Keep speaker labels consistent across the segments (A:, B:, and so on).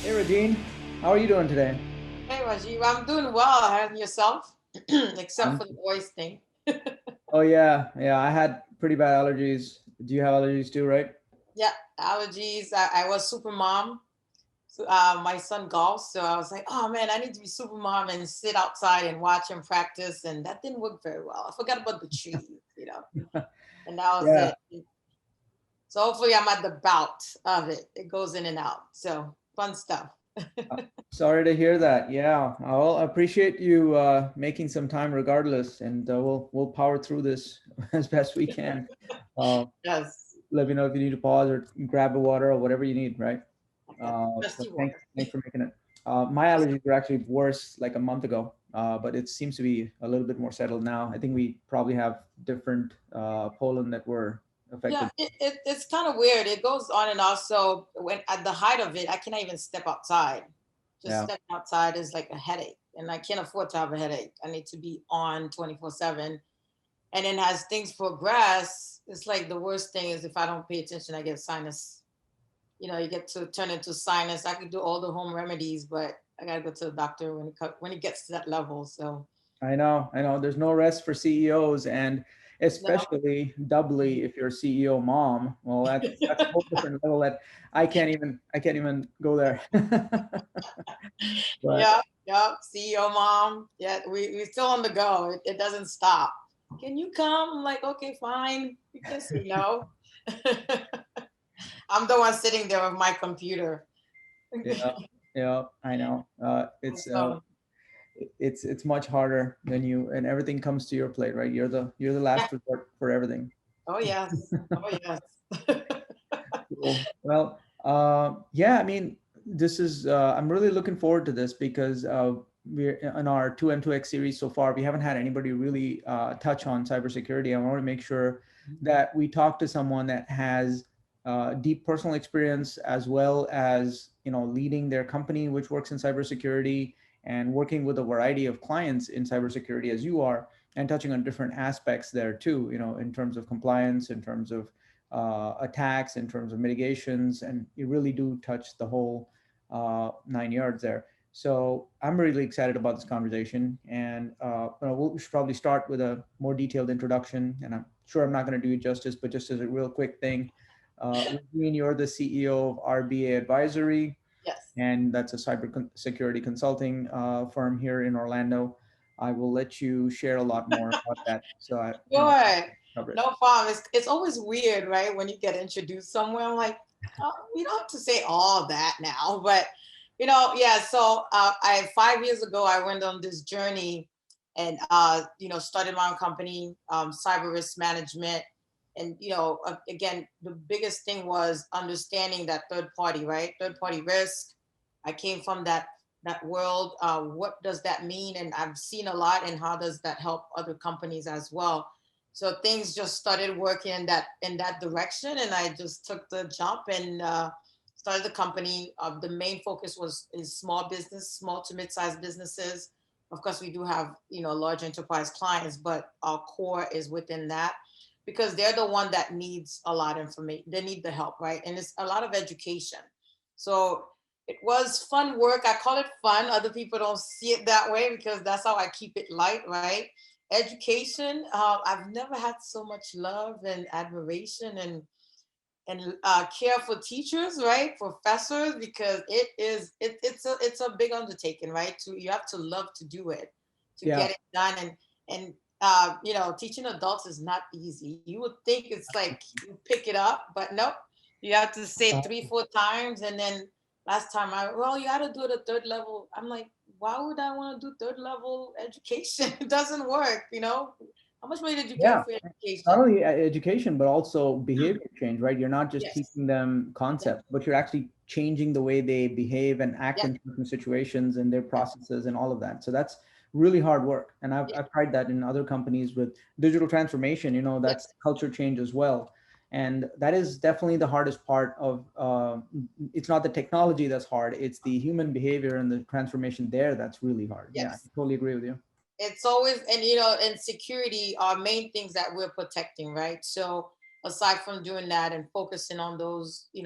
A: Hey Regine, how are you doing today?
B: Hey, Rajiv, I'm doing well. And yourself? Except
A: Um,
B: for the voice thing.
A: oh yeah, I had pretty bad allergies. Do you have allergies too, right?
B: Yeah, allergies. I was super mom. So, my son golfs, so I was like, oh man, I need to be super mom and sit outside and watch him practice, and that didn't work very well. I forgot about the trees, and that was
A: Yeah.
B: it. So hopefully, I'm at the bout of it. It goes in and out. So fun stuff.
A: uh, Sorry to hear that. Yeah, I'll appreciate you making some time regardless, and we'll power through this as best we can. Uh,
B: Yes,
A: Let me know if you need to pause or grab a water or whatever you need, right?
B: I got the
A: But
B: trusty
A: thanks,
B: water.
A: thanks for making it. My allergies were actually worse like a month ago, but it seems to be a little bit more settled now. I think we probably have different pollen that were
B: Yeah,
A: affected.
B: it's kind of weird. It goes on and off. So when at the height of it, I cannot even step outside. Just
A: Yeah.
B: stepping outside is like a headache, and I can't afford to have a headache. I need to be on 24/7. And then as things progress, it's like the worst thing is if I don't pay attention, I get sinus. You get to turn into sinus. I could do all the home remedies, but I gotta go to the doctor when it gets to that level. So
A: I know, I know. There's no rest for CEOs, and
B: no,
A: especially doubly if you're a CEO mom. Well, that's a whole different level that I can't even go there. But
B: yeah, yeah. CEO mom. Yeah, we still on the go. It doesn't stop. Can you come? I'm like, okay, fine. You can say no. I'm the one sitting there with my computer.
A: yeah, yeah, I know.
B: So
A: It's much harder than you, and everything comes to your plate, right? You're the
B: yeah.
A: last resort for everything.
B: Oh yes. Oh yes.
A: Cool. Well, yeah, I mean, I'm really looking forward to this because we're in our 2M2X series so far. We haven't had anybody really touch on cybersecurity. I want to make sure that we talk to someone that has deep personal experience as well as, leading their company, which works in cybersecurity and working with a variety of clients in cybersecurity as you are, and touching on different aspects there too, in terms of compliance, in terms of attacks, in terms of mitigations, and you really do touch the whole 9 yards there. So I'm really excited about this conversation, and we should probably start with a more detailed introduction. And I'm sure I'm not going to do you justice, but just as a real quick thing, Regine, you're the CEO of RBA Advisory,
B: Yes.
A: and that's a security consulting firm here in Orlando. I will let you share a lot more about that. So
B: Sure.
A: cover it.
B: No problem. It's always weird, right? When you get introduced somewhere, I'm like, oh, we don't have to say all that now, but yeah. So I 5 years ago I went on this journey and started my own company, cyber risk management, and again the biggest thing was understanding that third party, right? Third party risk. I came from that world. What does that mean? And I've seen a lot, and how does that help other companies as well? So things just started working in that direction, and I just took the jump and started the company. The main focus was is small business, small to mid-sized businesses. Of course, we do have large enterprise clients, but our core is within that because they're the one that needs a lot of information. They need the help, right? And it's a lot of education. So it was fun work. I call it fun. Other people don't see it that way because that's how I keep it light, right? Education. I've never had so much love and admiration and care for teachers, right? Professors, because it's a big undertaking, right? You have to love to do it, to
A: Yeah.
B: get it done, and teaching adults is not easy. You would think it's like you pick it up, but nope. You have to say it three, four times, and then last time you got to do it at third level. I'm like, why would I want to do third level education? It doesn't work. How much money did you pay
A: Yeah,
B: for
A: not
B: education?
A: only education, but also behavior change, right? You're not just
B: Yes.
A: teaching them
B: Yep.
A: concepts, but you're actually changing the way they behave and act
B: Yep.
A: in certain situations and their
B: Yep.
A: processes and all of that. So that's really hard work. And I've tried that in other companies with digital transformation,
B: Yep.
A: that's culture change as well. And that is definitely the hardest part of, it's not the technology that's hard, it's the human behavior and the transformation there that's really hard. Yeah, I
B: Yes.
A: totally agree with you.
B: It's always, and security are main things that we're protecting, right? So aside from doing that and focusing on those, in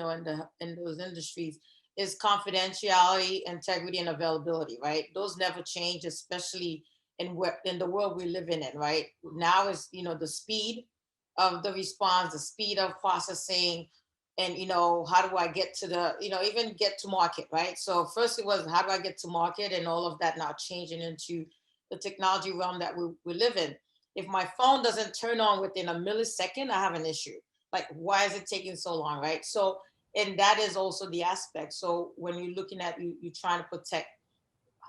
B: those industries, is confidentiality, integrity, and availability, right? Those never change, especially in the world we live in, right? Now is, the speed of the response, the speed of processing, and how do I get to the, even get to market, right? So first it was how do I get to market, and all of that now changing into the technology realm that we live in. If my phone doesn't turn on within a millisecond, I have an issue. Like, why is it taking so long, right? So, and that is also the aspect. So when you're looking at you trying to protect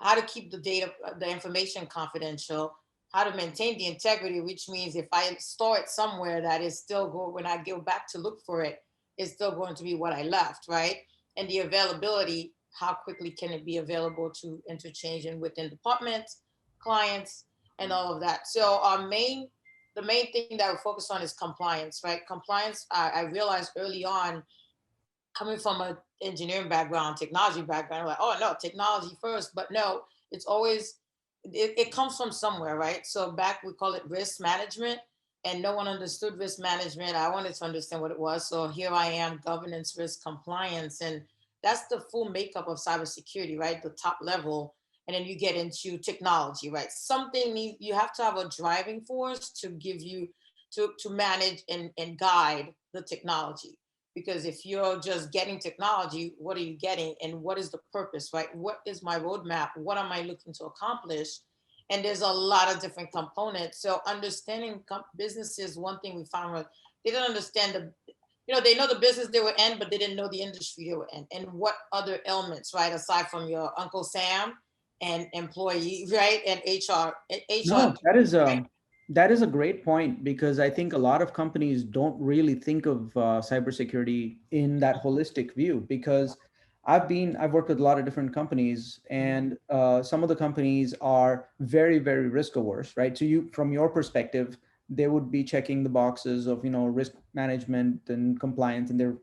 B: how to keep the data, the information confidential, how to maintain the integrity, which means if I store it somewhere that is still going, when I go back to look for it, it's still going to be what I left, right? And the availability, how quickly can it be available to interchange and within departments, clients, and all of that. So the main thing that we focus on is compliance, right? Compliance, I realized early on, coming from an engineering background, technology background, like, oh no, technology first, but no, it's always it comes from somewhere, right? So back we call it risk management, and no one understood risk management. I wanted to understand what it was, so here I am, governance, risk, compliance, and that's the full makeup of cybersecurity, right? The top level, and then you get into technology, right? You have to have a driving force to give you to manage and guide the technology, because if you're just getting technology, what are you getting, and what is the purpose, right? What is my roadmap? What am I looking to accomplish? And there's a lot of different components. So understanding businesses, one thing we found was they didn't understand they know the business they were in, but they didn't know the industry they were in, and what other elements, right, aside from your Uncle Sam and employee, right, and HR,
A: No, that is
B: right?
A: that is a great point, because I think a lot of companies don't really think of cybersecurity in that holistic view. Because I've worked with a lot of different companies, and some of the companies are very, very risk averse, right? So you, from your perspective, they would be checking the boxes of risk management and compliance, and they're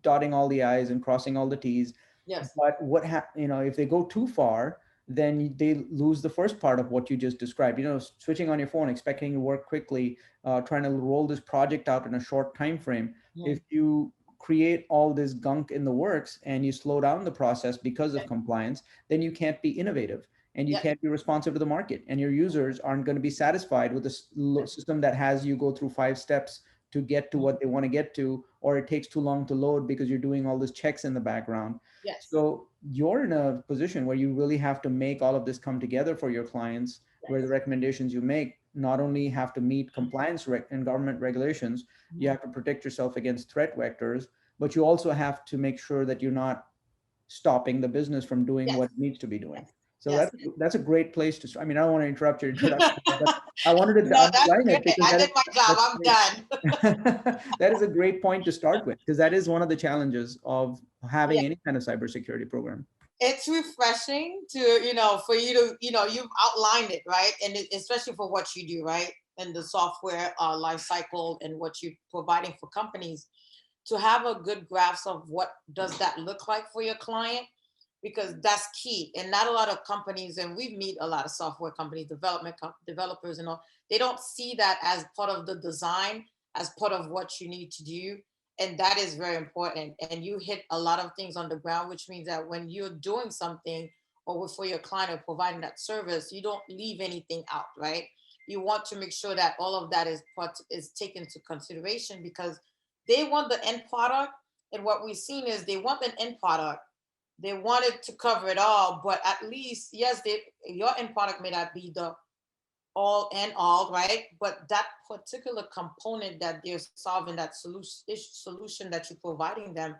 A: dotting all the i's and crossing all the t's.
B: Yes.
A: But if they go too far, then they lose the first part of what you just described. Switching on your phone, expecting to work quickly, trying to roll this project out in a short time frame.
B: Mhm.
A: If you create all this gunk in the works and you slow down the process because of compliance, then you can't be innovative, and you
B: Yes.
A: can't be responsive to the market, and your users aren't going to be satisfied with a system that has you go through 5 steps to get to what they want to get to, or it takes too long to load because you're doing all these checks in the background.
B: Yes.
A: So you're in a position where you really have to make all of this come together for your clients, where the
B: Yes.
A: recommendations you make not only have to meet compliance and government regulations, you
B: Mhm.
A: have to protect yourself against threat vectors, but you also have to make sure that you're not stopping the business from doing
B: Yes.
A: what it needs to be doing.
B: Yes.
A: So
B: Yes.
A: that's a great place to start. I mean, I don't want to interrupt your introduction, but I wanted to
B: No, that's
A: underline it
B: great.
A: because
B: I did my job.
A: that's a
B: I'm done.
A: that is a great point to start with, because that is one of the challenges of
B: Yeah,
A: having any kind of cybersecurity program.
B: it's refreshing to, for you to, you've outlined it, right? And especially for what you do, right? And the software life cycle and what you're providing for companies, to have a good grasp of what does that look like for your client, because that's key. And not a lot of companies, and we meet a lot of software companies, developers and all, they don't see that as part of the design, as part of what you need to do. And that is very important, and you hit a lot of things on the ground, which means that when you're doing something or for your client or providing that service, you don't leave anything out, right? You want to make sure that all of that is taken into consideration, because they want the end product. And what we've seen is they want an end product, they wanted to cover it all, but at least, yes, your end product may not be the all and all, right? But that particular component that they're solving, that solution that you're providing them,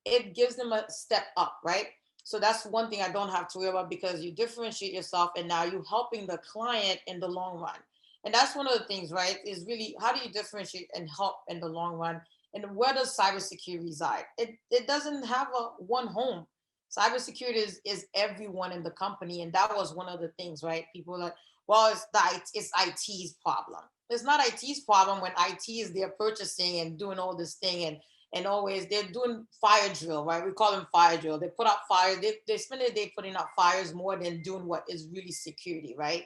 B: it gives them a step up, right? So that's one thing I don't have to worry about, because you differentiate yourself and now you're helping the client in the long run. And that's one of the things, right? Is really, how do you differentiate and help in the long run? And where does cybersecurity reside? It doesn't have a one home. Cybersecurity is everyone in the company. And that was one of the things, right? People are like, well, it's IT's problem. It's not IT's problem when IT is there purchasing and doing all this thing, and always they're doing fire drill, right? We call them fire drill. They put out fires. They spend their day putting out fires more than doing what is really security, right?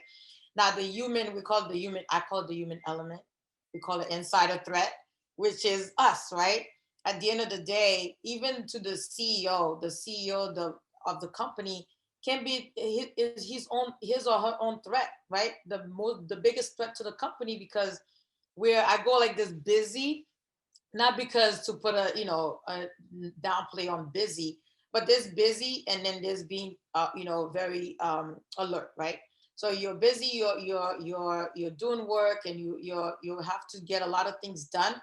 B: Now the human, we call it the human. I call it the human element. We call it insider threat, which is us, right? at the end of the day, even to the CEO, of the company can be his or her own threat, right? The biggest threat to the company, because where I go like this busy, not because to put a a downplay on busy, but there's busy and then there's being very alert, right? So you're busy, you're doing work, and you have to get a lot of things done,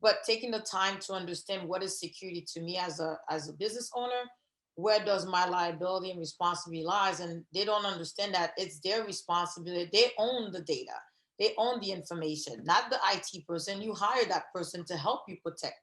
B: but taking the time to understand what is security to me as a business owner, where does my liability and responsibility lies, and they don't understand that it's their responsibility. They own the data, they own the information, not the IT person. You hire that person to help you protect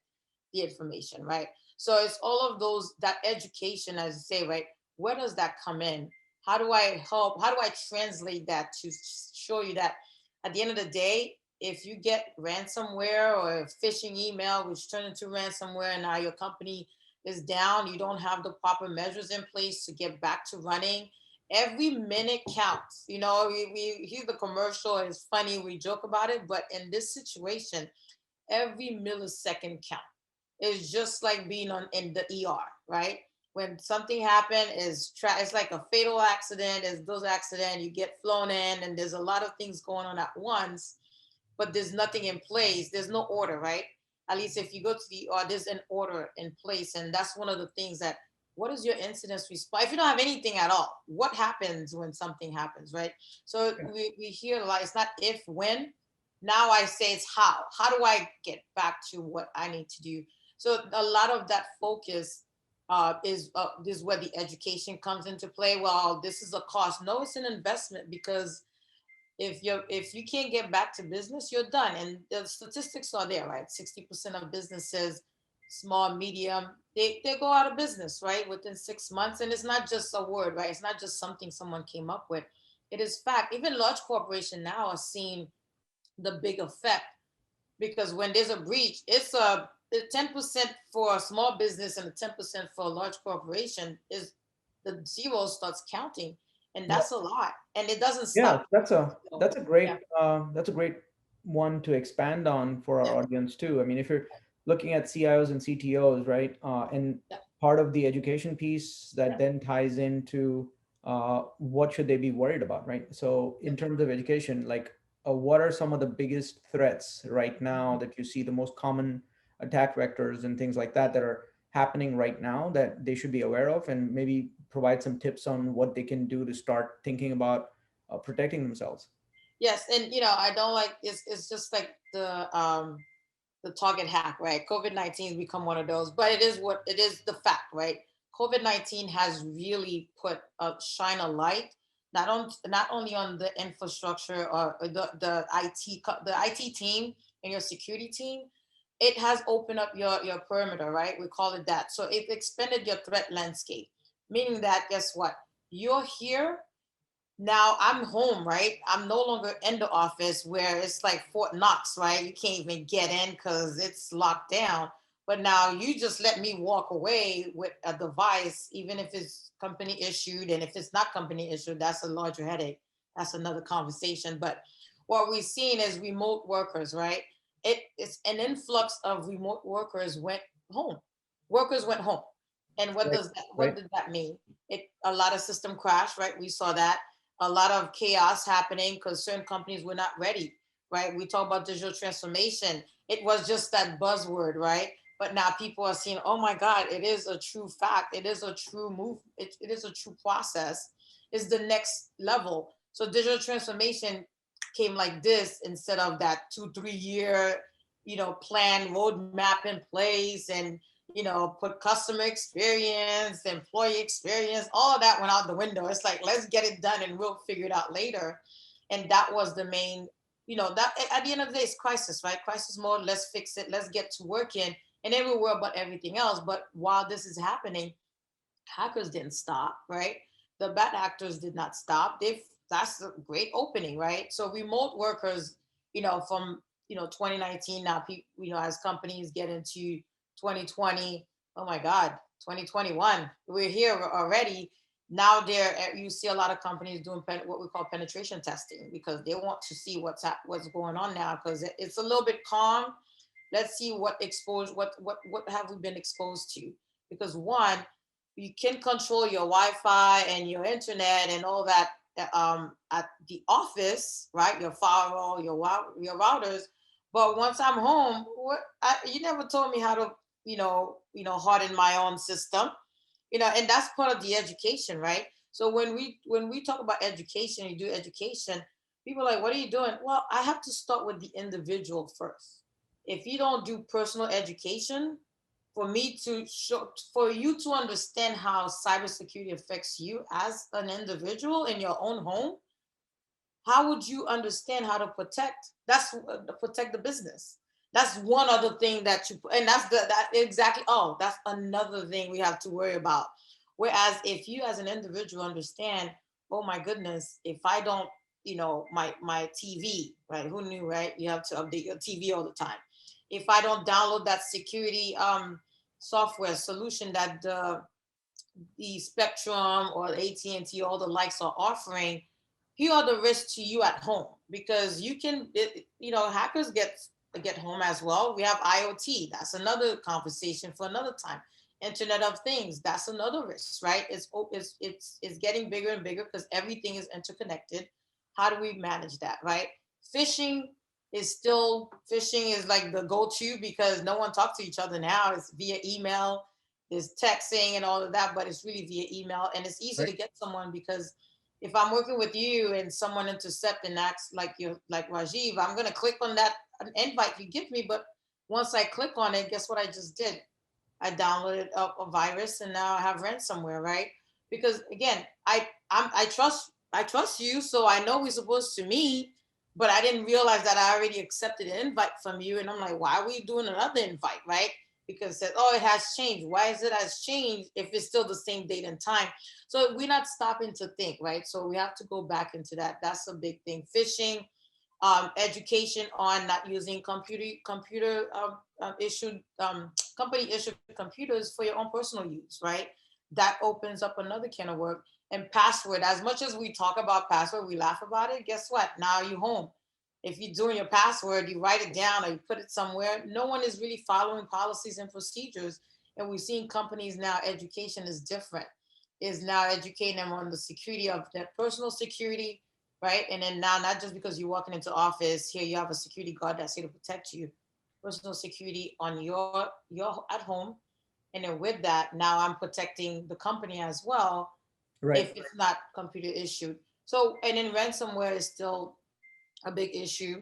B: the information, right? So it's all of those, that education, as you say, right? Where does that come in? How do I help? How do I translate that to show you that at the end of the day, if you get ransomware or a phishing email, which turned into ransomware, and now your company is down, you don't have the proper measures in place to get back to running. Every minute counts. We hear the commercial, and it's funny, we joke about it, but in this situation, every millisecond count. It's just like being on in the ER, right? When something happened, it's like a fatal accident. Is those accident, you get flown in, and there's a lot of things going on at once, but there's nothing in place. There's no order, right? At least if you go to the ER, there's an order in place, and that's one of the things that. What is your incidence response? If you don't have anything at all, what happens when something happens, right? So
A: Yeah.
B: we hear a lot. It's not if, when. Now I say it's how. How do I get back to what I need to do? So a lot of that focus is where the education comes into play. Well, this is a cost. No, it's an investment, because if you can't get back to business, you're done. And the statistics are there, right? 60% of businesses, small, medium, they go out of business, right? Within 6 months. And it's not just a word, right? It's not just something someone came up with. It is fact. Even large corporations now are seeing the big effect, because when there's a breach, it's a 10% for a small business and a 10% for a large corporation. Is the zero starts counting, and
A: Yeah.
B: that's a lot, and it doesn't
A: Yeah,
B: stop.
A: that's a
B: So,
A: that's a
B: yeah,
A: great one to expand on for our
B: yeah,
A: audience too. I mean, if you're looking at CIOs and CTOs, right, and
B: yeah,
A: part of the education piece that
B: yeah,
A: then ties into what should they be worried about, right? So,
B: yeah.
A: in terms of education, like, what are some of the biggest threats right now that you see, the most common attack vectors and things like that are happening right now that they should be aware of, and maybe provide some tips on what they can do to start thinking about protecting themselves.
B: Yes, and I don't like, it's just like the target hack, right? COVID-19 has become one of those, but it is what it is, the fact, right? COVID-19 has really put shine a light, not only on the infrastructure, or the IT team and your security team. It has opened up your perimeter, right? We call it that. So it expanded your threat landscape, meaning that, guess what? You're here now. I'm home, right? I'm no longer in the office where it's like Fort Knox, right? You can't even get in because it's locked down. But now you just let me walk away with a device, even if it's company issued. And if it's not company issued, that's a larger headache. That's another conversation. But what we've seen is remote workers, right? It's an influx of remote workers went home. Workers went home. And
A: Right.
B: what
A: Right.
B: did that mean? A lot of system crash, right? We saw that, a lot of chaos happening because certain companies were not ready, right? We talk about digital transformation. It was just that buzzword, right? But now people are seeing, oh my God, it is a true fact. It is a true move. It is a true process. It's the next level. So digital transformation came like this instead of that 2 3 year, plan roadmap in place, and put customer experience, employee experience, all of that went out the window. It's like, let's get it done and we'll figure it out later. And that was the main, that at the end of the day, it's crisis, right? Crisis mode. Let's fix it. Let's get to working. And then we'll worry about everything else. But while this is happening, hackers didn't stop, right? The bad actors did not stop. That's a great opening, right? So remote workers, from 2019 now, people, as companies get into 2020, oh my God, 2021, we're here already. Now you see a lot of companies doing what we call penetration testing, because they want to see what's going on now, because it's a little bit calm. Let's see what exposed, what have we been exposed to? Because one, you can control your Wi-Fi and your internet and all that at the office, right? Your firewall, your routers. But once I'm home, you never told me how to, harden my own system, and that's part of the education, right? So when we talk about education, you do education, people are like, what are you doing? Well, I have to start with the individual first. If you don't do personal education, for you to understand how cybersecurity affects you as an individual in your own home, how would you understand how to protect the business? That's one other thing that you, and that exactly, oh, that's another thing we have to worry about. Whereas if you as an individual understand, oh my goodness, if I don't, my TV, right? Who knew, right? You have to update your TV all the time. If I don't download that security software solution that the Spectrum or AT&T, all the likes are offering, here are the risks to you at home, because hackers get home as well. We have IoT. That's another conversation for another time. Internet of Things. That's another risk, right? It's getting bigger and bigger because everything is interconnected. How do we manage that, right? Phishing phishing is like the go-to because no one talks to each other now. It's via email, there's texting and all of that, but it's really via email, and it's easy
A: Right.
B: to get someone because if I'm working with you and someone intercept and acts like Rajiv, I'm gonna click on that invite you give me, but once I click on it, guess what I just did? I downloaded a virus and now I have ransomware, right? Because again, I trust you, so I know we're supposed to meet, but I didn't realize that I already accepted an invite from you, and I'm like, why are we doing another invite, right? Because it said, oh, it has changed. Why is it has changed if it's still the same date and time? So we're not stopping to think, right? So we have to go back into that. That's a big thing. Phishing, education on not using computer issued company issued computers for your own personal use, right? That opens up another can of work. And password, as much as we talk about password, we laugh about it. Guess what? Now you're home. If you're doing your password, you write it down or you put it somewhere. No one is really following policies and procedures. And we've seen companies now, education is different, is now educating them on the security of their personal security, right? And then now, not just because you're walking into office, here you have a security guard that's here to protect you, personal security on your at home. And then with that, now I'm protecting the company as well
A: Right.
B: if it's not computer issued. So, and then ransomware is still a big issue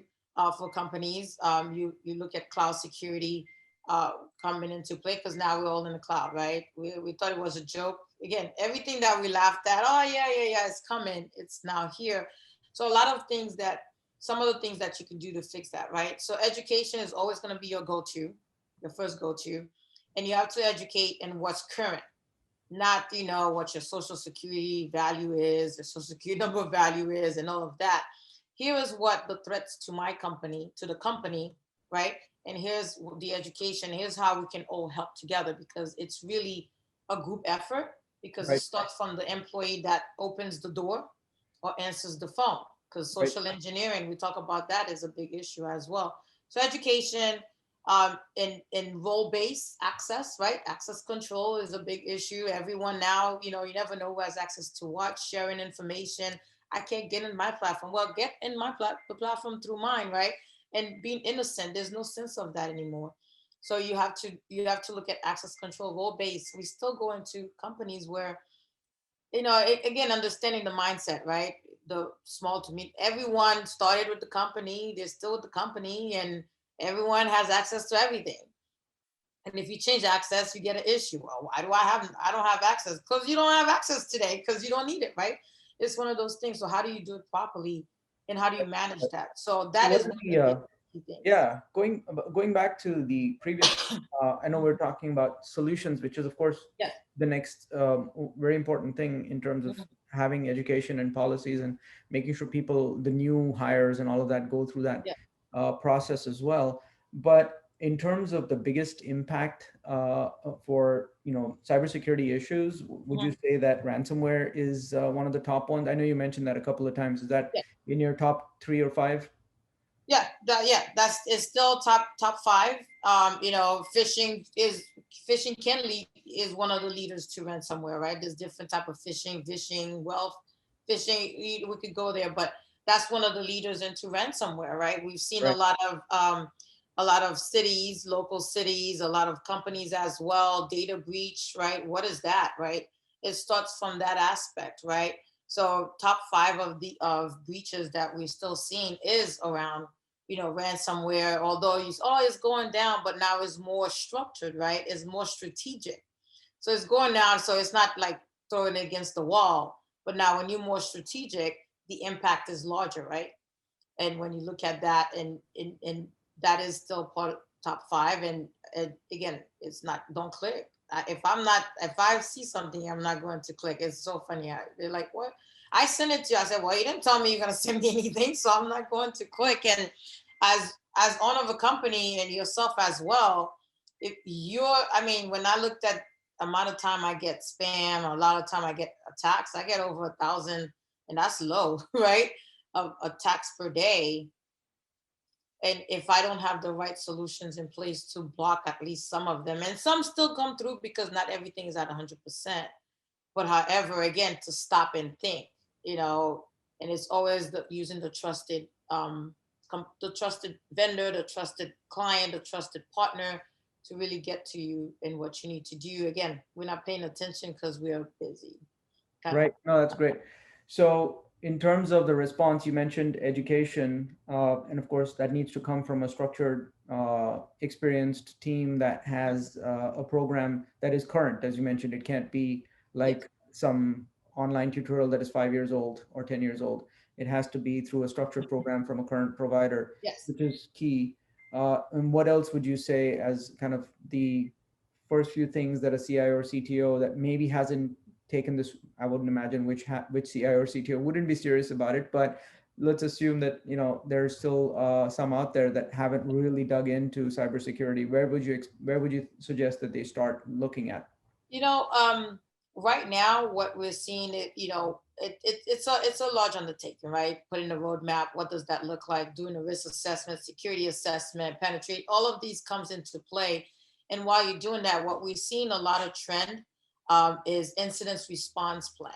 B: for companies. You look at cloud security uh, coming into play because now we're all in the cloud, right? We thought it was a joke. Again, everything that we laughed at, oh yeah, yeah, yeah, it's coming. It's now here. So a lot of things that some of the things that you can do to fix that, right? So education is always going to be your go-to, your first go-to, and you have to educate in what's current, not what your social security value is, the social security number value is, and all of that. Here is what the threats to my company, to the company, right? And here's the education. Here's how we can all help together because it's really a group effort because it
A: Right.
B: starts from the employee that opens the door or answers the phone. Because
A: Right.
B: social engineering, we talk about that is a big issue as well. So education, in role-based access, right? Access control is a big issue. Everyone now, you never know who has access to what, sharing information. I can't get in my platform. Well, get in the platform through mine, right? And being innocent, there's no sense of that anymore. So you have to look at access control, role-based. We still go into companies where, again, understanding the mindset, right? The small to mid, everyone started with the company, they're still with the company, and everyone has access to everything. And if you change access, you get an issue. Well, why do I don't have access? Because you don't have access today because you don't need it, right? It's one of those things. So how do you do it properly and how do you manage that? So
A: So
B: that
A: what
B: is
A: are
B: one of
A: the
B: the key things.
A: yeah, going back to the previous, I know we're talking about solutions, which is of course
B: Yeah.
A: the next very important thing in terms of
B: Mhm.
A: having education and policies and making sure people, the new hires and all of that, go through that
B: Yeah.
A: process as well. But in terms of the biggest impact for cybersecurity issues, would you
B: Mhm.
A: say that ransomware is one of the top ones? I know you mentioned that a couple of times. Is that
B: Yeah.
A: in your top three or five?
B: Yeah, that's it's still top five. You know, phishing can lead is one of the leaders to ransomware, right? There's different type of phishing, wealth phishing. We could go there, but that's one of the leaders into ransomware, right? We've seen
A: Right.
B: a lot of cities, local cities, a lot of companies as well. Data breach, right? What is that, right? It starts from that aspect, right? So top five of the of breaches that we're still seeing is around, you know, ransomware, although you, oh, it's going down, but now it's more structured, right? It's more strategic. So it's going down. So it's not like throwing it against the wall, but now when you're more strategic, the impact is larger, right? And when you look at that, and that is still part of top five. And again, it's not, don't click. If I'm not, if I see something, I'm not going to click. It's so funny. They're like, what? I sent it to you. I said, well, you didn't tell me you're going to send me anything, so I'm not going to click. And as owner of a company and yourself as well, if you're, I mean, when I looked at amount of time I get spam, a lot of time I get attacks, I get over 1,000, and that's low, right? Of attacks per day. And if I don't have the right solutions in place to block at least some of them, and some still come through because not everything is at 100%. But however, again, to stop and think, you know, and it's always using the trusted, the trusted vendor, the trusted client, the trusted partner to really get to you in what you need to do. Again, we're not paying attention because we are busy. Kind of.
A: Right. No, that's great. So, in terms of the response, you mentioned education, and of course, that needs to come from a structured, experienced team that has a program that is current. As you mentioned, it can't be
B: Yes.
A: like some online tutorial that is 5 years old or 10 years old. It has to be through a structured program from a current provider,
B: Yes.
A: which is key. And what else would you say as kind of the first few things that a CIO or CTO that maybe hasn't taken this? I wouldn't imagine which CIO or CTO wouldn't be serious about it, but let's assume that, you know, there's still some out there that haven't really dug into cybersecurity. Where would you suggest that they start looking at?
B: You know, right now, what we're seeing, it, you know, it's a large undertaking, right? Putting a roadmap, what does that look like? Doing a risk assessment, security assessment, penetrate, all of these comes into play. And while you're doing that, what we've seen a lot of trend is incidents response plan.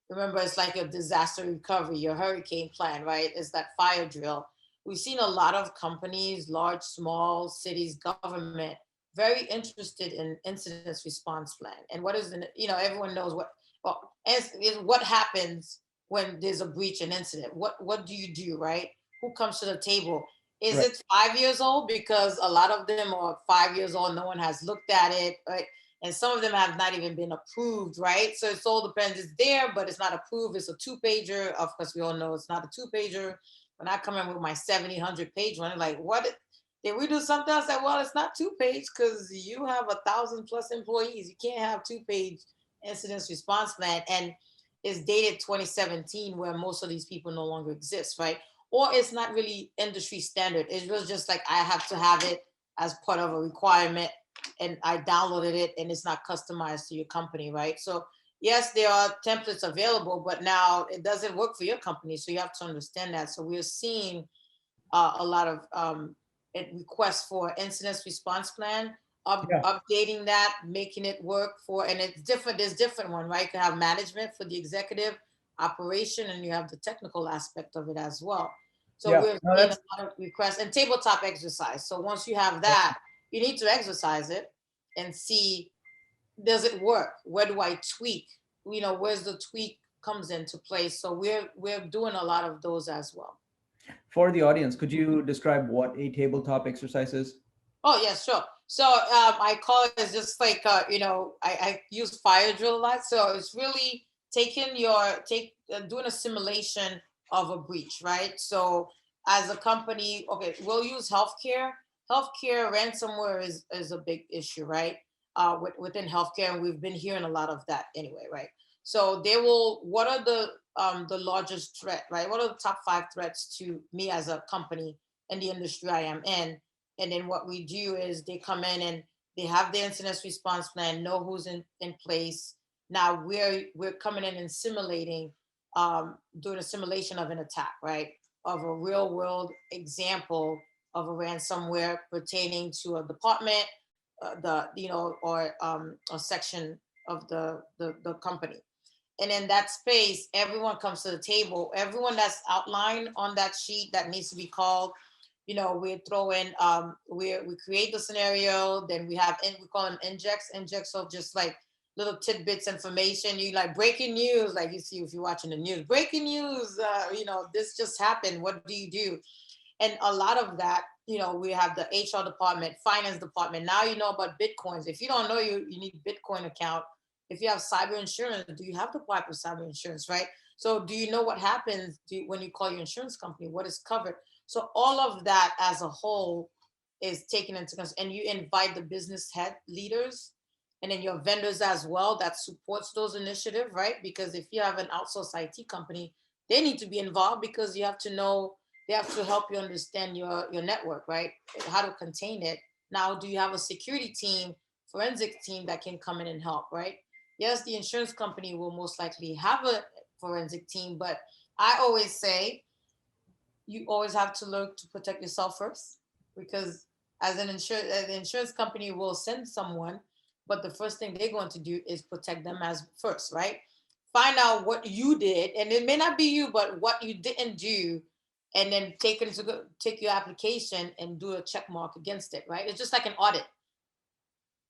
B: Remember, it's like your disaster recovery, your hurricane plan, right? It's that fire drill. We've seen a lot of companies, large, small, cities, government, very interested in incidents response plan. And what is the, you know, everyone knows what, well, is what happens when there's a breach, an incident. What do you do, right? Who comes to the table? Is
A: Right.
B: it 5 years old? Because a lot of them are 5 years old, no one has looked at it, right? And some of them have not even been approved, right? So it's all depends. It's there, but it's not approved. It's a 2-pager. Of course, we all know it's not a 2-pager. When I come in with my 70, 100-page one, like, what? Did we do something else? That, well, it's not 2-page because you have 1,000 plus employees. You can't have 2-page incidents response plan, and it's dated 2017, where most of these people no longer exist, right? Or it's not really industry standard. It was just like I have to have it as part of a requirement, and I downloaded it, and it's not customized to your company, right? So yes, there are templates available, but now it doesn't work for your company, so you have to understand that. So we're seeing a lot of requests for incidents response plan,
A: Yeah.
B: updating that, making it work for, and it's different. There's different one, right? You can have management for the executive operation, and you have the technical aspect of it as well. So
A: Yeah.
B: we're
A: No,
B: seeing a
A: that's
B: lot of requests and tabletop exercise. So once you have that, you need to exercise it and see, does it work? Where do I tweak? You know, where's the tweak comes into place. So we're doing a lot of those as well.
A: for the audience. Could you describe what a tabletop exercise is?
B: Oh yeah, sure. So I call it as just like you know, I use fire drill a lot. So it's really taking doing a simulation of a breach, right? So as a company, okay, we'll use healthcare. Healthcare ransomware is a big issue, right? Within healthcare, and we've been hearing a lot of that anyway, right? So they will. What are the largest threat, right? What are the top 5 threats to me as a company in the industry I am in? And then what we do is they come in and they have the incident response plan, know who's in place. Now we're coming in and simulating, doing a simulation of an attack, right? of a real world example of a ransomware pertaining to a department, or a section of the company. And in that space, everyone comes to the table. Everyone that's outlined on that sheet that needs to be called, we throw in, we create the scenario, then we call them injects of just like little tidbits information. You like breaking news, like you see if you're watching the news, breaking news, this just happened. What do you do? And a lot of that, we have the HR department, finance department. Now you know about Bitcoins. If you don't know, you need Bitcoin account. If you have cyber insurance, do you have the proper cyber insurance, right? So do you know what happens when you call your insurance company? What is covered? So all of that as a whole is taken into consideration, and you invite the business head leaders and then your vendors as well that supports those initiatives, right? Because if you have an outsourced IT company, they need to be involved because you have to know, they have to help you understand your network, right? How to contain it. Now, do you have a security team, forensic team that can come in and help, right? Yes, the insurance company will most likely have a forensic team, but I always say you always have to learn to protect yourself first, because as the insurance company will send someone, but the first thing they're going to do is protect them as first, right? Find out what you did, and it may not be you, but what you didn't do, and then take your application and do a check mark against it, right? It's just like an audit.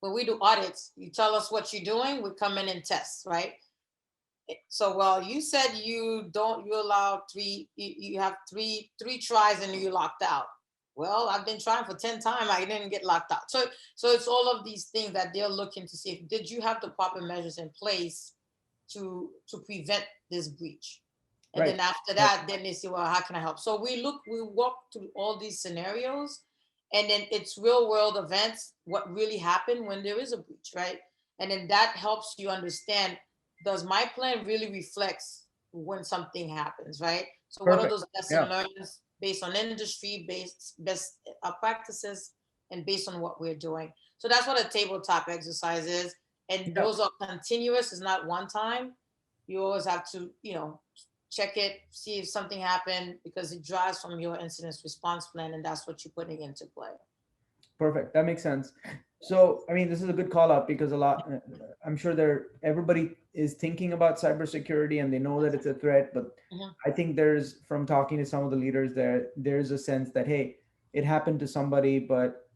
B: When we do audits, you tell us what you're doing, we come in and test, right? So, well, you said you allow you have three tries and you locked out. Well, I've been trying for 10 times, I didn't get locked out. So it's all of these things that they're looking to see, if did you have the proper measures in place to prevent this breach. And
A: Right.
B: then after that, then they say, well, how can I help? So we walk through all these scenarios, and then it's real world events, what really happened when there is a breach, right? And then that helps you understand, does my plan really reflects when something happens, right? So what are
A: Perfect.
B: those
A: Yeah.
B: lesson learned based on industry, based best practices, and based on what we're doing. So that's what a tabletop exercise is. And
A: Yeah.
B: those are continuous, it's not one time. You always have to, check it, see if something happened, because it drives from your incident response plan, and that's what you're putting into play.
A: Perfect. That makes sense. So, I mean, this is a good call out because I'm sure everybody is thinking about cybersecurity and they know that it's a threat, but
B: Mhm.
A: I think from talking to some of the leaders there's a sense that, hey, it happened to somebody, but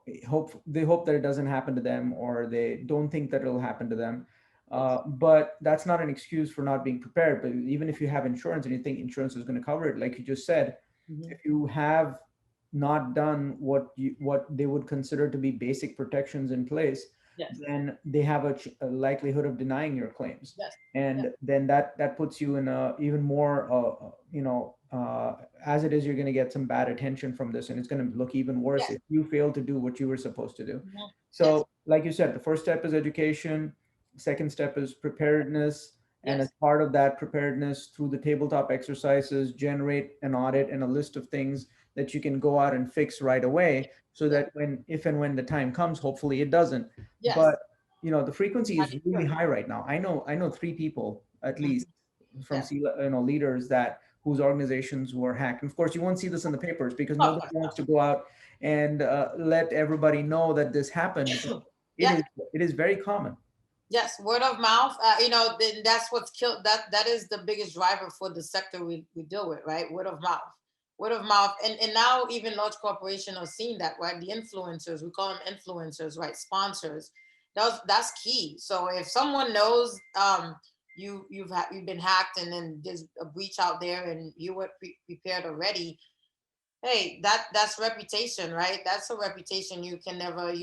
A: they hope that it doesn't happen to them, or they don't think that it'll happen to them.
B: Yes.
A: But that's not an excuse for not being prepared. But even if you have insurance and you think insurance is going to cover it, like you just said,
B: Mhm.
A: if you have not done what they would consider to be basic protections in place,
B: Yes.
A: then they have a likelihood of denying your claims,
B: Yes. Yes.
A: and then that puts you in a even more as it is, you're going to get some bad attention from this, and it's going to look even worse
B: Yes.
A: if you fail to do what you were supposed to do.
B: Mhm. Yes.
A: So like you said, the first step is education, second step is preparedness, and as
B: Yes.
A: part of that preparedness, through the tabletop exercises, generate an audit and a list of things that you can go out and fix right away, so
B: Yes.
A: that if and when the time comes, hopefully it doesn't.
B: Yes.
A: But the frequency
B: I
A: is really
B: agree.
A: high right now. I know three people at least
B: Mhm.
A: from
B: Yes.
A: leaders that whose organizations were hacked. And of course, you won't see this in the papers because
B: Of
A: nobody
B: course.
A: wants to go out and let everybody know that this happened. But it
B: Yes.
A: is it is very common.
B: Yes, word of mouth. Then that's what's killed. That is the biggest driver for the sector we deal with, right? Word of mouth, and now even large corporations are seeing that, right? The influencers, we call them influencers, right? Sponsors. That's key. So if someone knows you've been hacked, and then there's a breach out there, and you were prepared already, hey, that's reputation, right? That's a reputation you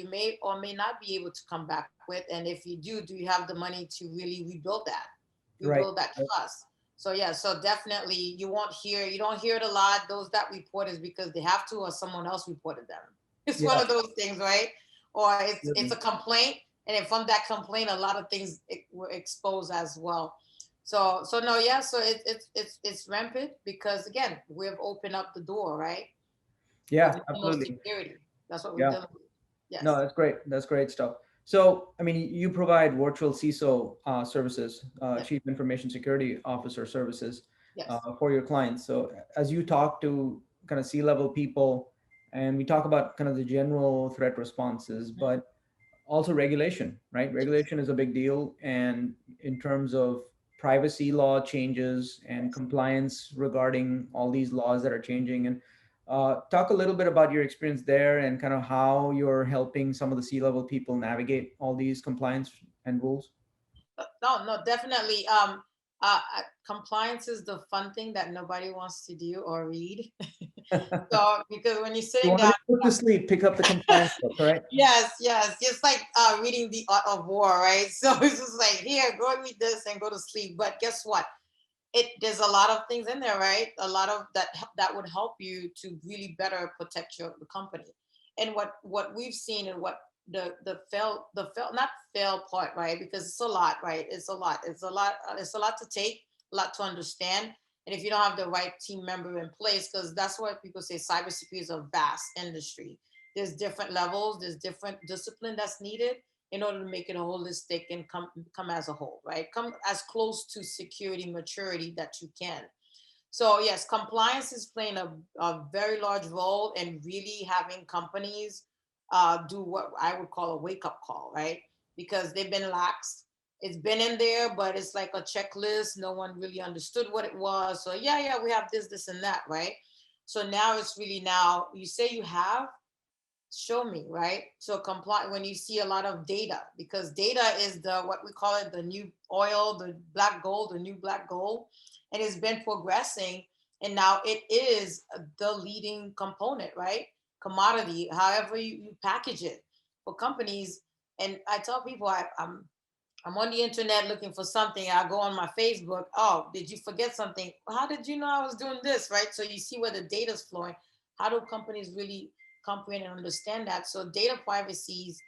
B: may or may not be able to come back with. And if you do you have the money to really
A: Right.
B: rebuild that trust? So yeah, so definitely you don't hear it a lot. Those that report is because they have to, or someone else reported them. It's one
A: Yeah.
B: of those things, right? Or it's a
A: Absolutely.
B: complaint, and then from that complaint a lot of things were exposed as well. So no, yeah, so it's rampant because again, we've opened up the door, right? With
A: Yeah.
B: more
A: Absolutely.
B: security. That's what we're
A: Yeah.
B: dealing with.
A: No,
B: Yes.
A: that's great. That's great stuff. So, I mean, you provide virtual CISO services,
B: Yes.
A: Chief Information Security Officer services.
B: Yes.
A: for your clients. So as you talk to kind of C-level people, and we talk about kind of the general threat responses,
B: Mhm.
A: but also regulation, right?
B: Yes.
A: Regulation is a big deal. And in terms of privacy law changes and
B: Yes.
A: compliance regarding all these laws that are changing. And talk a little bit about your experience there and kind of how you're helping some of the C-level people navigate all these compliance and rules.
B: No, no, definitely. Compliance is the fun thing that nobody wants to do or read. So because when you're
A: You
B: sitting
A: want to
B: down,
A: be put to sleep, pick up the compliance book, right?
B: yes, yes, just like reading the Art of War, right? So it's just like, here, go read this and go to sleep. But guess what? There's a lot of things in there, right? A lot of that would help you to really better protect the company. And what we've seen and what the fail not fail part, right? Because it's a lot, right? It's a lot to take, a lot to understand. And if you don't have the right team member in place, because that's what people say, cybersecurity is a vast industry. There's different levels, there's different discipline that's needed in order to make it a holistic and come as a whole, right? Come as close to security maturity that you can. So yes, compliance is playing a very large role in really having companies do what I would call a wake up call, right? Because they've been lax. It's been in there, but it's like a checklist. No one really understood what it was. So yeah, yeah, we have this, and that, right? So now it's really, now you say you have, show me, right? So comply when you see a lot of data, because data is the, what we call it, the new oil, the black gold, the new black gold. And it's been progressing, and now it is the leading component, right? Commodity, however you package it for companies. And I tell people, I'm on the internet looking for something. I go on my Facebook. Oh, did you forget something? How did you know I was doing this? Right. So you see where the data's flowing. How do companies really comprehend and understand that? So data privacies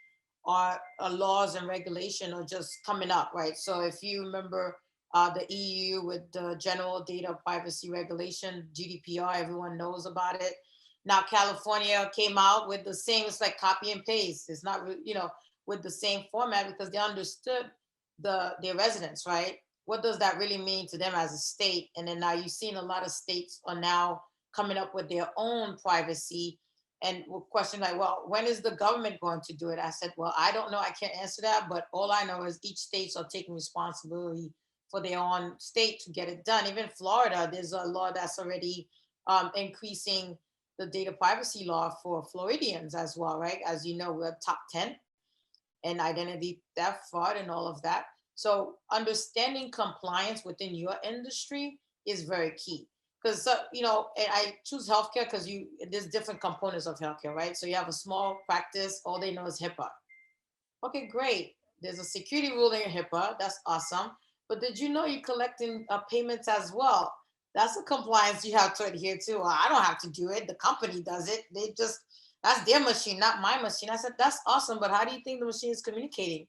B: are laws and regulation are just coming up, right? So if you remember the EU with the General Data Privacy Regulation, GDPR, everyone knows about it. Now California came out with the same. It's like copy and paste. It's not, with the same format, because they understood their residents, right? What does that really mean to them as a state? And then now you've seen a lot of states are now coming up with their own privacy, and we're questioning like, well, when is the government going to do it? I said, well, I don't know. I can't answer that, but all I know is each states are taking responsibility for their own state to get it done. Even Florida, there's a law that's already increasing the data privacy law for Floridians as well, right? As you know, we're top 10 and identity theft, fraud, and all of that. So understanding compliance within your industry is very key. Because and I choose healthcare because there's different components of healthcare, right? So you have a small practice, all they know is HIPAA. Okay, great. There's a security ruling in HIPAA. That's awesome. But did you know you're collecting payments as well? That's a compliance you have to adhere to. Well, I don't have to do it. The company does it. That's their machine, not my machine. I said, that's awesome. But how do you think the machine is communicating?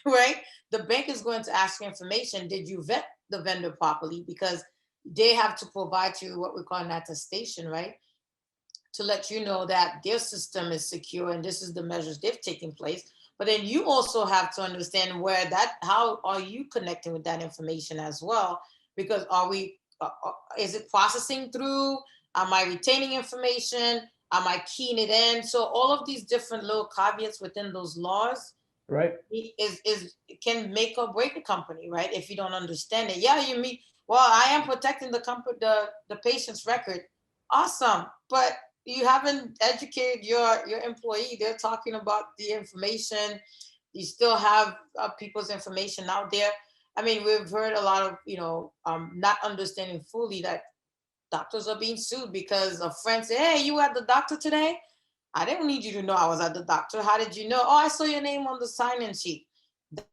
B: Right? The bank is going to ask you information. Did you vet the vendor properly? Because they have to provide you what we call an attestation, right? To let you know that their system is secure and this is the measures they've taken place. But then you also have to understand how are you connecting with that information as well? Because is it processing through? Am I retaining information? Am I keying it in? So all of these different little caveats within those laws
A: Right.
B: is can make or break a company, right? If you don't understand it. Yeah, you mean, well, I am protecting the patient's record. Awesome. But you haven't educated your employee. They're talking about the information. You still have people's information out there. I mean, we've heard a lot of, not understanding fully that doctors are being sued because a friend said, hey, you at the doctor today? I didn't need you to know I was at the doctor. How did you know? Oh, I saw your name on the sign-in sheet.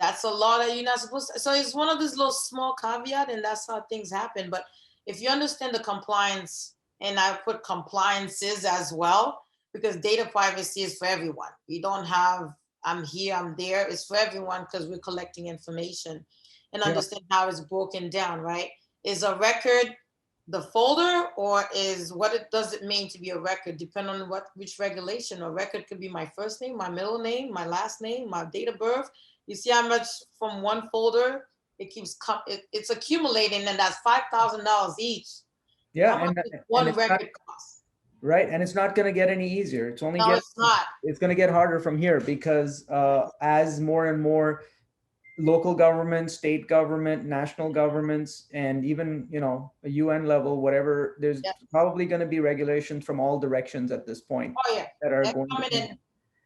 B: That's a law that you're not supposed to. So it's one of these little small caveat, and that's how things happen. But if you understand the compliance, and I put compliances as well, because data privacy is for everyone. We don't have, I'm here, I'm there. It's for everyone because we're collecting information and
A: Yeah.
B: understand how it's broken down, right? Is a record the folder, or is what it does it mean to be a record, depending on which regulation. A record could be my first name, my middle name, my last name, my date of birth. You see how much from one folder it keeps it's accumulating, and that's $5,000 each.
A: Yeah,
B: How much is
A: and
B: one
A: it's not
B: record cost?
A: right, and it's not going to get any easier.
B: No, it's not.
A: It's going to get harder from here because as more and more local government, state government, national governments, and even a UN level, whatever, there's
B: Yeah.
A: probably going to be regulations from all directions at this point
B: Oh yeah,
A: that are
B: they're
A: going to
B: coming
A: come
B: in.
A: in. And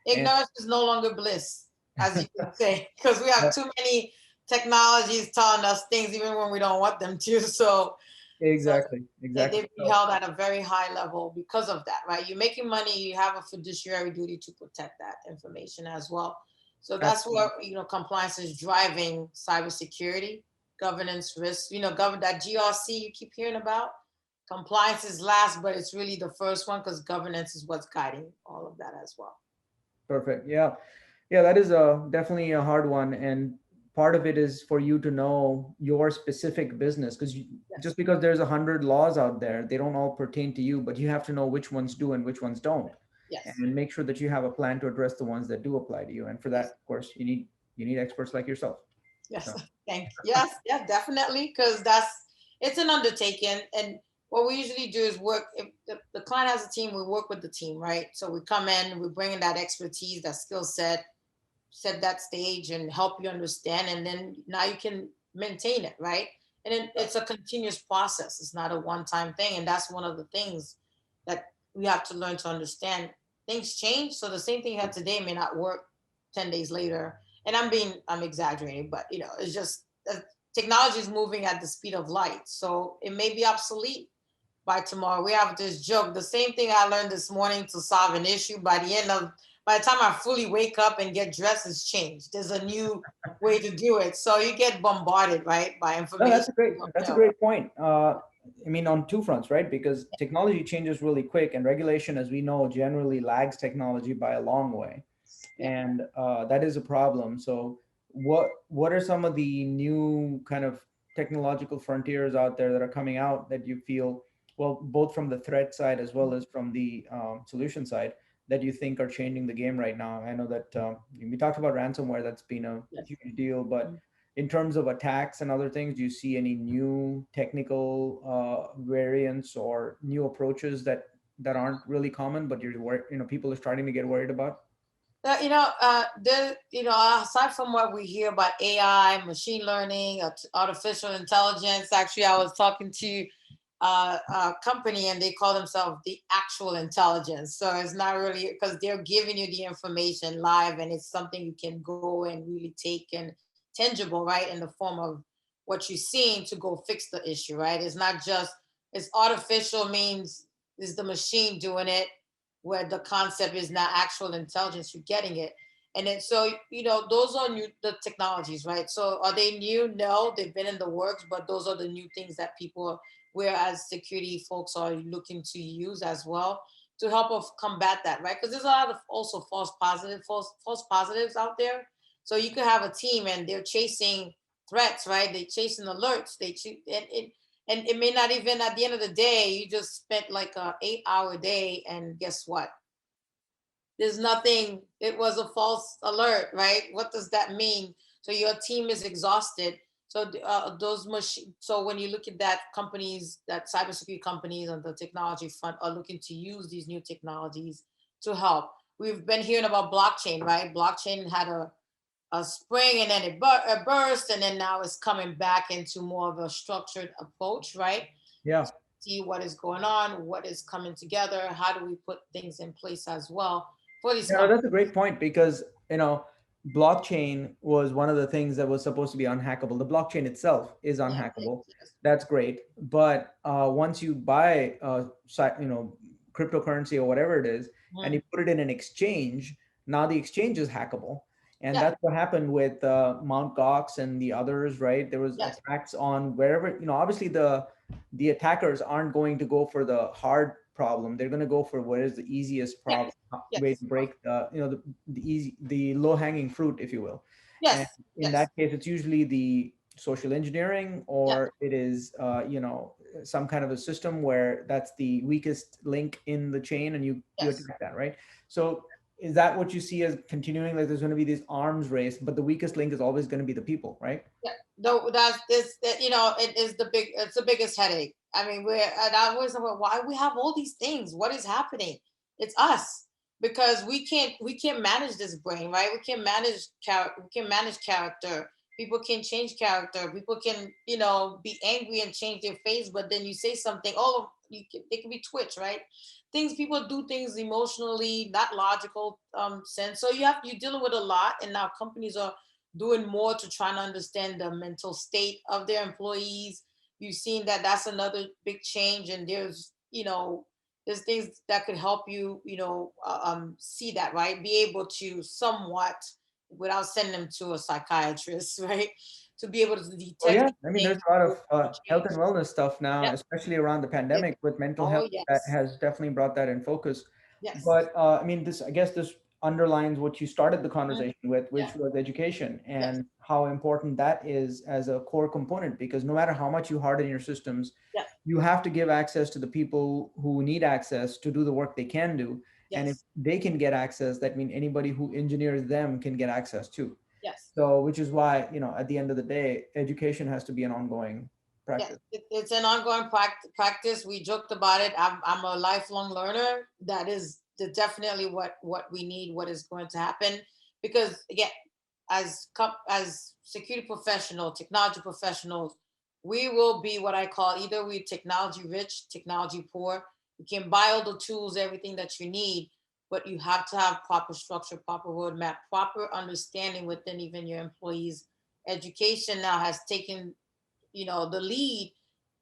B: Ignorance is no longer bliss, as you can say, because we have
A: yeah,
B: too many technologies telling us things even when we don't want them to. So
A: exactly, exactly.
B: they be
A: So
B: held at a very high level because of that, right? You're making money, you have a fiduciary duty to protect that information as well. So that's
A: absolutely.
B: where compliance is driving cybersecurity, governance, risk. That GRC you keep hearing about. Compliance is last, but it's really the first one because governance is what's guiding all of that as well.
A: Perfect. Yeah. Yeah, that is definitely a hard one. And part of it is for you to know your specific business because just
B: Yes,
A: because there's 100 laws out there, they don't all pertain to you, but you have to know which ones do and which ones don't.
B: yes,
A: And make sure that you have a plan to address the ones that do apply to you. And for that,
B: yes,
A: of course, you need experts like yourself.
B: yes.
A: So
B: Yes, yeah, definitely, because it's an undertaking. And what we usually do is work. If the client has a team, we work with the team, right? So we come in, we bring in that expertise, that skill set that stage, and help you understand. And then now you can maintain it, right? And then it's a continuous process. It's not a one-time thing, and that's one of the things that we have to learn to understand. Things change, so the same thing you had today may not work 10 days later. And I'm exaggerating, but it's just technology is moving at the speed of light, so it may be obsolete by tomorrow. We have this joke. The same thing I learned this morning to solve an issue, by the time I fully wake up and get dressed, it's changed. There's a new way to do it. So you get bombarded, right, by
A: no,
B: information. You don't
A: that's a
B: know.
A: great point. I mean, on two fronts, right? Because technology changes really quick, and regulation, as we know, generally lags technology by a long way,
B: Yeah.
A: and that is a problem. So, what are some of the new kind of technological frontiers out there that are coming out that you feel, well, both from the threat side as well as from the solution side, that you think are changing the game right now? I know that we talked about ransomware; that's been a
B: Yes.
A: huge deal, but
B: Mhm.
A: in terms of attacks and other things, do you see any new technical variants or new approaches that aren't really common, but people are starting to get worried about?
B: Aside from what we hear about AI, machine learning, artificial intelligence, actually, I was talking to a company and they call themselves the actual intelligence. So it's not really because they're giving you the information live and it's something you can go and really take and tangible, right, in the form of what you're seeing to go fix the issue, right? It's not just, it's artificial means is the machine doing it, where the concept is not actual intelligence, you're getting it. And then so those are new, the technologies, right? So are they new? No, they've been in the works, but those are the new things that people, whereas security folks are looking to use as well to help us combat that, right? Because there's a lot of also false positives out there. So you could have a team and they're chasing threats, right? They're chasing alerts. And it may not even, at the end of the day, you just spent like a 8 hour day, and guess what? There's nothing. It was a false alert, right? What does that mean? So your team is exhausted. So those machine. So when you look at that, companies, that cybersecurity companies on the technology front are looking to use these new technologies to help. We've been hearing about blockchain, right? Blockchain had a spring and then it burst, and then now it's coming back into more of a structured approach, right?
A: Yeah.
B: See what is going on, what is coming together, how do we put things in place as well for these
A: No,
B: companies.
A: that's a great point because, blockchain was one of the things that was supposed to be unhackable. The blockchain itself is
B: Yeah,
A: unhackable.
B: yes.
A: That's great. But once you buy cryptocurrency or whatever it is, and
B: Mhm.
A: you put it in an exchange, now the exchange is hackable. And
B: Yeah,
A: that's what happened with Mount Gox and the others, right? There was
B: yes,
A: attacks on wherever, obviously the attackers aren't going to go for the hard problem. They're going to go for what is the easiest
B: yes,
A: problem way
B: yes,
A: to break the low hanging fruit, if you will. And
B: yes,
A: in
B: yes,
A: that case, it's usually the social engineering,
B: yes,
A: or it is some kind of a system where that's the weakest link in the chain, and you
B: yes.
A: attack that, right? So is that what you see as continuing? Like there's going to be this arms race, but the weakest link is always going to be the people, right?
B: Yeah. No, that's this, that, it is it's the biggest headache. I mean, and I always wonder why we have all these things. What is happening? It's us, because we can't manage this brain, right? We can manage character. We can manage character. People can change character. People can, be angry and change their face, but then you say something, oh, it can be twitch, right? Things, people do things emotionally, not logical sense. So you're dealing with a lot, and now companies are doing more to try and understand the mental state of their employees. You've seen that that's another big change, and there's things that could help you, see that, right? Be able to somewhat, without sending them to a psychiatrist, right? To be able to
A: Well,
B: detect
A: yeah,
B: these
A: I mean, there's
B: things
A: a lot of
B: before
A: health and
B: change.
A: wellness stuff now,
B: Yeah.
A: especially around the
B: It,
A: pandemic with mental health,
B: oh
A: that
B: yes.
A: has definitely brought that in focus.
B: Yes.
A: But I mean, I guess this underlines what you started the
B: Mhm.
A: conversation with,
B: Yes.
A: which was education
B: Yes.
A: and how important that is as a core component. Because no matter how much you harden your systems,
B: Yes.
A: you have to give access to the people who need access to do the work they can do. And if
B: Yes.
A: they can get access, that means anybody who engineers them can get access too.
B: Yes.
A: So, which is why, at the end of the day, education has to be an ongoing
B: Yes,
A: practice.
B: it's an ongoing practice. We joked about it. I'm a lifelong learner. That is definitely what we need. What is going to happen? Because again, as security professional, technology professionals, we will be what I call, either we technology rich, technology poor. You can buy all the tools, everything that you need, but you have to have proper structure, proper roadmap, proper understanding within even your employees. Education now has taken, the lead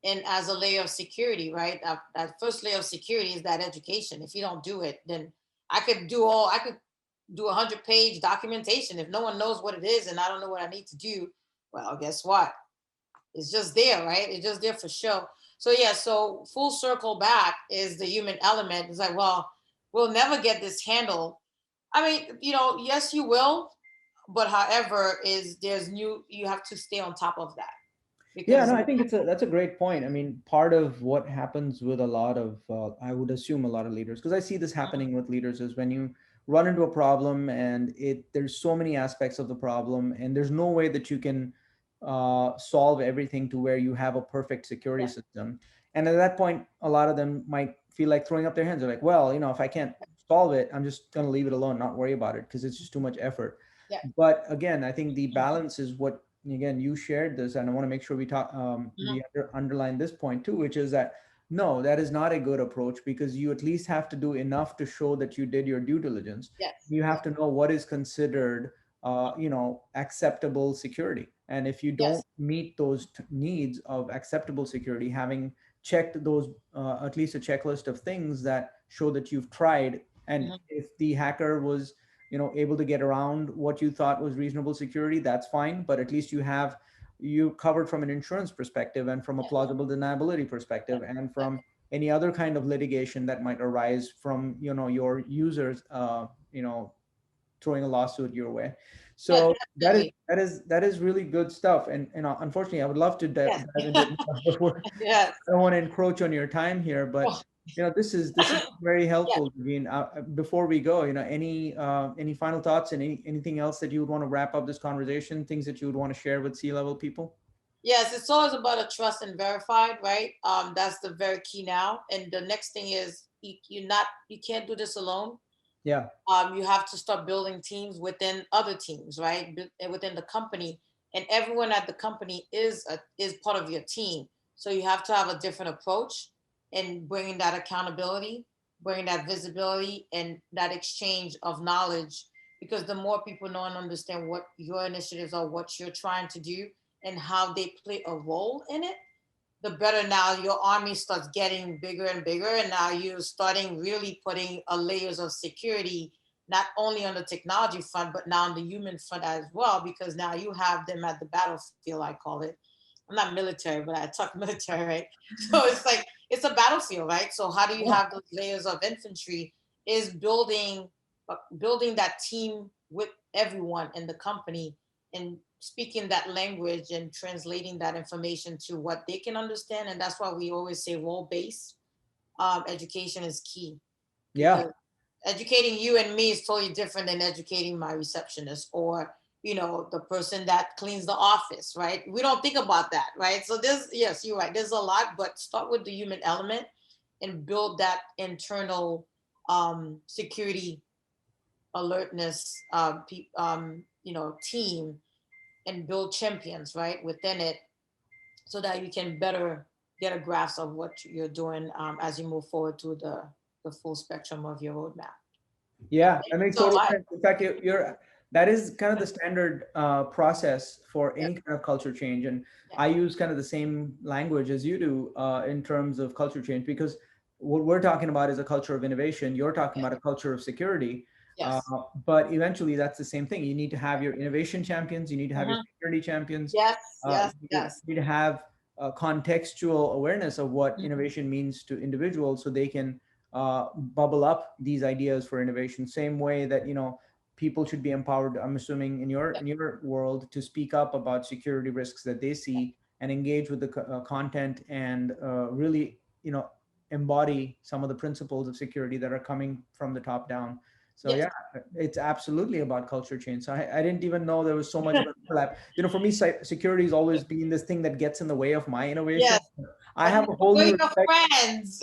B: in as a layer of security, right? That first layer of security is that education. If you don't do it, then I could do 100-page documentation. If no one knows what it is and I don't know what I need to do, well, guess what? It's just there, right? It's just there for show. So yeah, so full circle back is the human element. It's like, well, we'll never get this handle. I mean, yes, you will, but however, you have to stay on top of that,
A: Yeah,
B: because
A: no, I think that's a great point. I mean, part of what happens with a lot of, I would assume a lot of leaders, because I see this
B: Mhm.
A: happening with leaders, is when you run into a problem and there's so many aspects of the problem, and there's no way that you can solve everything to where you have a perfect security
B: Yeah,
A: system. And at that point, a lot of them might feel like throwing up their hands. They're like, well, if I can't solve it, I'm just going to leave it alone, not worry about it, because it's just too much effort.
B: yeah.
A: But again, I think the balance is what, again, you shared this, and I want to make sure
B: Mhm.
A: we underline this point too, which is that no, that is not a good approach, because you at least have to do enough to show that you did your due diligence.
B: Yes,
A: You have
B: yes,
A: to know what is considered acceptable security, and if you don't
B: yes.
A: meet those needs of acceptable security, having checked those, at least a checklist of things that show that you've tried, and
B: Mhm.
A: if the hacker was able to get around what you thought was reasonable security, that's fine, but at least you covered from an insurance perspective, and from a
B: Yeah,
A: plausible deniability
B: yeah,
A: perspective, and
B: yeah.
A: from any other kind of litigation that might arise from your users throwing a lawsuit your way.
B: Yeah,
A: So that is
B: definitely.
A: that is that is really good stuff. And unfortunately, I would love to
B: Yes,
A: dive into it more, but
B: yes.
A: I don't want to encroach on your time here. But
B: Oh,
A: this is very
B: yeah.
A: helpful, Regine. Before we go, any final thoughts, and anything else that you would want to wrap up this conversation? Things that you would want to share with C-level people?
B: Yes, it's always about a trust and verified, right? That's the very key now. And the next thing is, you can't do this alone.
A: Yeah.
B: You have to start building teams within other teams, right? Within the company, and everyone at the company is part of your team. So you have to have a different approach in bringing that accountability, bringing that visibility, and that exchange of knowledge. Because the more people know and understand what your initiatives are, what you're trying to do, and how they play a role in it, the better. Now your army starts getting bigger and bigger, and now you're starting really putting a layers of security, not only on the technology front but now on the human front as well, because now you have them at the battlefield, I call it. I'm not military, but I talk military, right? So it's like it's a battlefield, right? So how do you
A: Yeah.
B: have those layers of infantry? Is building that team with everyone in the company, and speaking that language and translating that information to what they can understand. And that's why we always say role based education is key,
A: Yeah.
B: because educating you and me is totally different than educating my receptionist, or the person that cleans the office, right? We don't think about that, right? So there's, yes, you're right. There's a lot, but start with the human element and build that internal security alertness, team, and build champions, right, within it, so that you can better get a grasp of what you're doing as you move forward to the full spectrum of your roadmap.
A: Yeah,
B: Thank
A: that
B: you
A: makes
B: so
A: total
B: much.
A: sense. In fact, you're that is kind of the standard process for
B: Yes,
A: any kind of culture change, and
B: yes,
A: I use kind of the same language as you do in terms of culture change, because what we're talking about is a culture of innovation. You're talking
B: yes,
A: about a culture of security, uh,
B: yes.
A: but eventually that's the same thing. You need to have your innovation champions. You need to have your
B: Mhm.
A: security champions.
B: Yes,
A: You
B: yes,
A: need to,
B: yes.
A: you need to have contextual awareness of what
B: Mhm.
A: innovation means to individuals, so they can bubble up these ideas for innovation. Same way that people should be empowered, I'm assuming, in your
B: Yes,
A: world, to speak up about security risks that they see and engage with the content, and really embody some of the principles of security that are coming from the top down. So
B: yes,
A: yeah, it's absolutely about culture change. So I didn't even know there was so much of an overlap. For me, security has always been this thing that gets in the way of my innovation.
B: yes.
A: I
B: But
A: have a whole
B: we're
A: new
B: your
A: respect.
B: friends.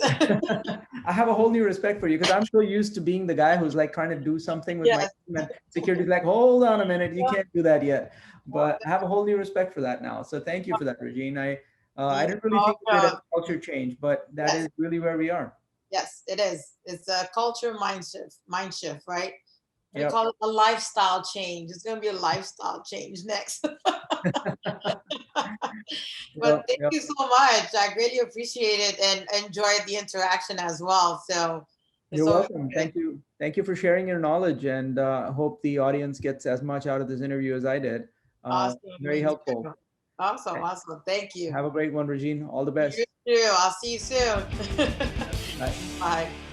A: I have a whole new respect for you, because I'm so used to being the guy who's like trying to do something with my
B: Yes.
A: team, and security's like, hold on a minute, you
B: Yeah,
A: can't do that yet.
B: yeah.
A: But I have a whole new respect for that now. So thank you for that, Regine. I
B: You're
A: didn't really think of it as
B: welcome.
A: a culture change, but that
B: Yes,
A: is really where we are.
B: yes, it is. It's a culture mind shift, right? We
A: Yep.
B: call it a lifestyle change. It's going to be a lifestyle change next. But
A: Yep.
B: thank
A: Yep.
B: you so much. I greatly appreciate it and enjoyed the interaction as well. So it's
A: You're
B: always
A: welcome.
B: good.
A: Thank you. Thank you for sharing your knowledge, and hope the audience gets as much out of this interview as I did.
B: Awesome.
A: Very
B: Me
A: helpful.
B: too. Awesome. Awesome. Thank you.
A: Have a great one, Regine. All the
B: You
A: best.
B: too. I'll see you soon.
A: Bye.
B: Bye.